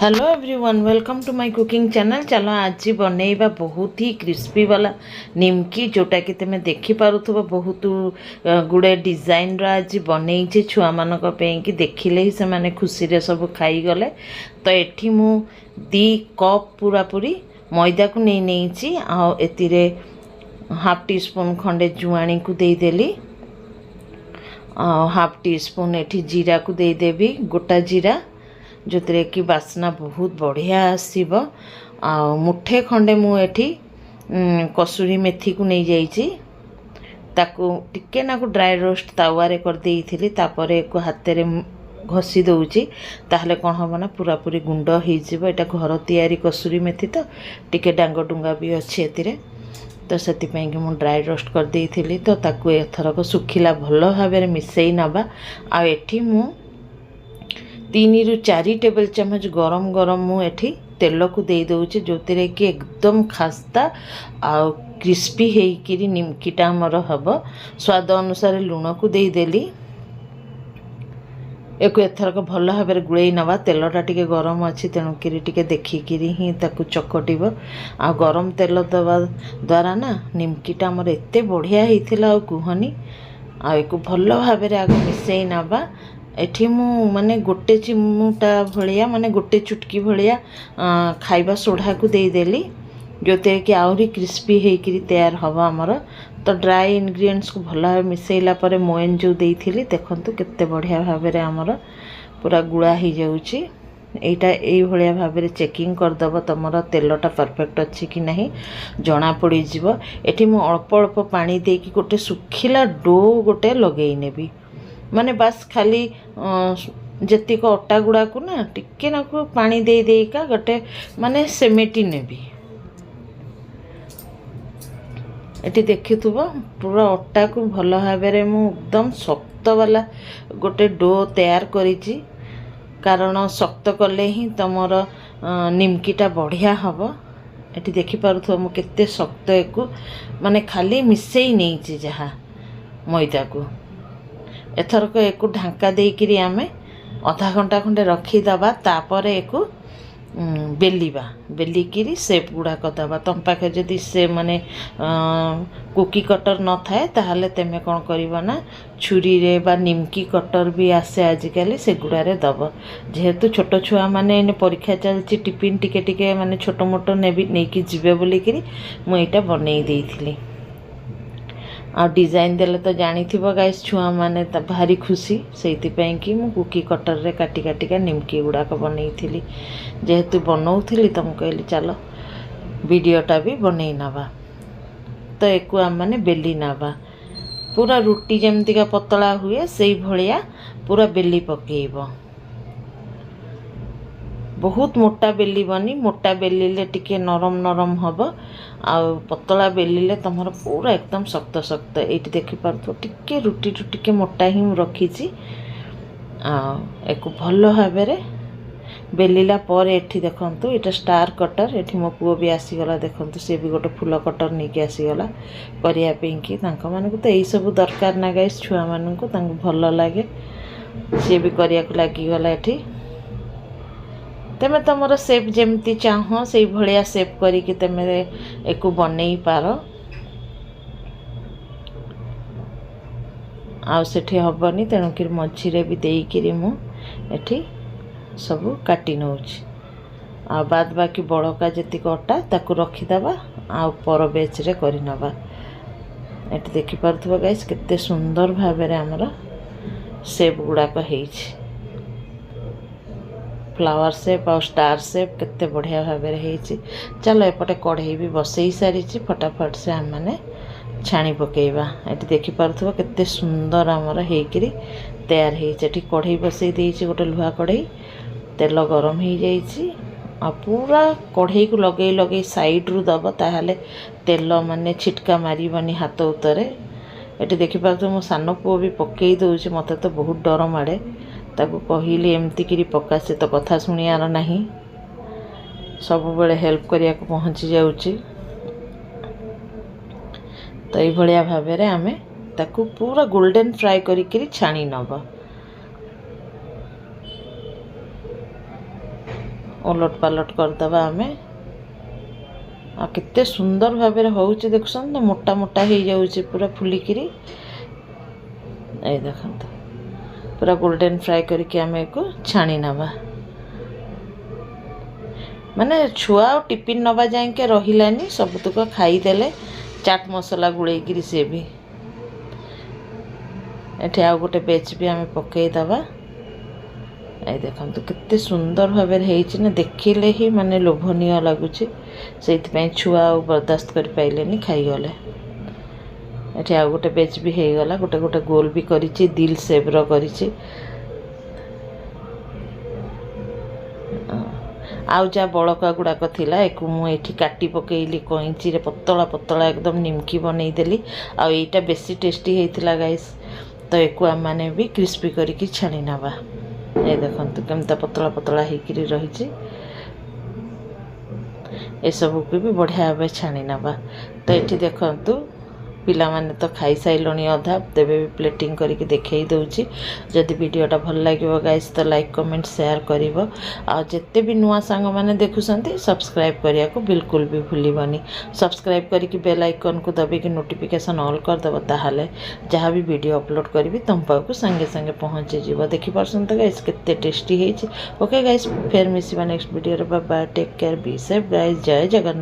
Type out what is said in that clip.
Hello everyone, welcome to my cooking channel. चलो आज बनैबा बहुत ही क्रिस्पी वाला निमकी, जोटा कि तुम देखी पारुथबो बहुत गुड़े डिजाइन रा आज बनई छुआ मान कि देखिले ही से माने खुशी रे सब खाई गले। तो एठी मु 2 कप पूरा पूरी मैदा को नहीं आ एतिरे हाफ टी स्पून खंडे जुआणी को दे देली, हाफ टी स्पून एठी जीरा को दे देबी, गोटा जीरा जो कि बास्ना बहुत बढ़िया आसीब। आ मुठे खंडे मुठी कसूरी मेथी को नहीं जाइए, ताकू टिके नाकू ड्राई रोस्ट तावारे कर देइथिली, तापरे को हाथ में घसी दउची, ताहले कौन हम ना पूरा पूरी गुंड हो एटा घर तैयारी कसूरी मेथी। तो टिके डांग डुंगा भी अच्छी एतिरे, तो से मु ड्राई रोस्ट कर देइथिली। तो ताकू एथरक सुखिला भल भाव मिसई नबा। आ एठी मु 3 ରୁ 4 टेबल चामच गरम गरम मुठी तेल को दे दूची, जो कि एकदम खास्ता आ क्रिस्पी होकर निमकीटा आमर हम। स्वाद अनुसार लुण को दे देली। एक एथरक भल भाव गुड़े नवा। तेलटा टिके गरम अच्छी, तेणुक देखिक ही चकटिब। आ गरम तेल दवा द्वारा ना निमकीटा आमर एत बढ़िया होता कहनी। आ भल भाव आग मिसई नवा। एठी मु माने गोटे चिमुटा भलिया माने गोटे चुटकी भलिया खाइबा सोढ़ा को दे देली, जो कि आहरी क्रिस्पी होकर तैयार हम आमर। तो ड्राई इंग्रेडिएंट्स को भल भाव मिसैला पर मोइन जो देइथिली देखंतु केते बढ़िया भाव आमर पूरा गुड़ा हो जाउची। एटा एई भलिया भाव चेकिंग करदब तुमर तेलटा परफेक्ट अच्छी कि नहीं जना पड़ी जीव। एठी मु अल्प अल्प पानी देकी गोटे सुखिला डो गोटे लगेई नेबी, माने बस खाली जेतिक अटा गुड़ा को ना टिके नाकु पानी दे देका गोटे माने सेमेटी नेबी। एटी देखिथुबो पूरा अटा को भल भाव मु एकदम शक्त वाला गोटे डो तैयार करिछि, कारण शक्त कले ही तुमर निमकीटा बढ़िया हम। एटी देखि पारुथबो मु केते शक्त एको माने खाली मिसई नहीं जहा मैदा को। एथरक एक ढांका देकरी आमे आधा घंटा खंडे रखीदबा, तापर एक बेलिबा, बेलिकी सेप गुड़ाक दबा। तुम पाखे जदि से माने कुकी कटर न थाए ताहले तेमे कौन करिबा ना छुरी रे बा निमकी कटर भी आसे आजिकल से गुड़ारे दब। जेहेतु छोट छुआ माने परीक्षा चलती टिफिन टिके टिके माने छोट मोट नहीं जीवे बोलिकी मुझे बनई देइथिली। आ डिजाइन देले तो जानी थी गाइस छुआ माने भारी खुशी, से कि मु कुकी कटर रे काटी काटिका निमकी गुड़ाक बनई थी। जेहेतु बनाऊली तो मुझे कहली चलो वीडियोटा भी बनई नवा। तो एक आम मैंने बेली नवा, पूरा रुटी जमती पतला हुए से भलिया पूरा बेली पकेब। बहुत मोटा बेली बनी, मोटा बेलिले टिके नरम नरम हम, आ पतला बेलिले तुमर पूरा एकदम शक्त शक्त। ये देखी पार्थ टिके रुटी टिके मोटा ही रखी एक भल भाव बेलिला पर। एठी देखंतु एटा स्टार कटर, एठी मो पुओ भी आसीगला देखंतु, से भी गोटे फुल कटर नहीं कि आसीगला करिया पें कि तांको मानकु तो यही सब दरकार ना गाइस छुआ मानकु तांको भल लागे, से भी करिया को लागिगला। एठी तेमे तुमर सेप जमती चाह से भलिया सेप करिके तेमे एको बनई पार। आ सेठी हबनी, तेणुक मझीरे भी देइकिरी मु एठी सब काटी नौछि। आ बाद बाकी बड़का जेतिक अटा ताकू रखीदबा, आ पर बेच रे करि नबा। एठी देखि पारथबो गाइस केते सुंदर भाव रे हमर सेप गुड़ाक हेछि। फ्लावर सेप और स्टार सेप केते बढ़िया भाव है। चलो एपटे कढ़ई भी बसई सारी, फटाफट से आम मैंने छाणी पकेबा। ये देखी पार्थ्व केते सुंदर आमर होकरी तैयार होती। कढ़ई बसई देइछि गोटे लुहा कढ़ई, तेल गरम हो जाइछि। आ पूरा कढ़ई को लगे लगे साइड रु दब, ताहले तेल माने छिटका मारिबनी हाथ उतरे। ये देखी पार्थ्व मो सान पुओ भी पकई दउछि, मते तो बहुत डर माड़े ताकू कहली एमती करी पका, से तो कथा शुणियार नहीं, सब बेले हेल्प करिया को पहुँची जाउची। तो ये भलिया भाव में आमे ताकू पूरा गोल्डन फ्राई करी छाणी नब। ओलट पालट करदे आम आ केते सुंदर भाव होउची देखुसन तो मोटा मोटा हो जाउची पूरा फुलिकी देखो पूरा गोल्डन फ्राए करके आम को छाणी नवा माने छुआ टिफिन नवा जाए रहिलानी सबतक खाईदेले चाट मसला गुड़े सी भी एठी आ गोटे बेच भी आम पकईदबा ये देखो केते सुंदर भाव ना देखिले ही माने लोभनीय लगुच से छुआ बर्दाश्त कर पाइले खाईगले एठी आ गोटे बेच भी हो गला गोटे गोटे गोल भी करिछि दिल शेप रो करिछि आउ जा बड़का गुड़ाक थिला एकु मु एठी काटी पकेइली कइंची रे पतला पतला एकदम निमकी बनई देली आ एटा बेसी टेस्टी हेतिला गाइस तो एकु आम माने भी क्रिस्पी करके छाणी नवा ये देखंतु केमता पतला पतला हेकिरी रहिछि ए सब को भी बढ़िया भाव छाणी नवा तो ये देखंतु पिला माने तो खाई साइलोनी अधा तेबे भी प्लेटिंग करके देखई दउची जदि वीडियोटा भल लागिवो गाइस तो लाइक कमेंट शेयर करिवो आ जत्ते भी नुआ सांग माने देखुसंती सब्सक्राइब करिया को बिल्कुल भी भूलिबनी सब्सक्राइब करके बेल आइकन को दबे कि नोटिफिकेशन ऑल कर दबो ताहाले जहाँ भी वीडियो अपलोड करी तुम पाखु संगे संगे पहुँची जीव देखि परसन तो गाइस केते टेस्टी हेछि ओके गाइस फिर मिसिबा नेक्स्ट वीडियो रे bye bye take care be safe guys जय जगन्नाथ।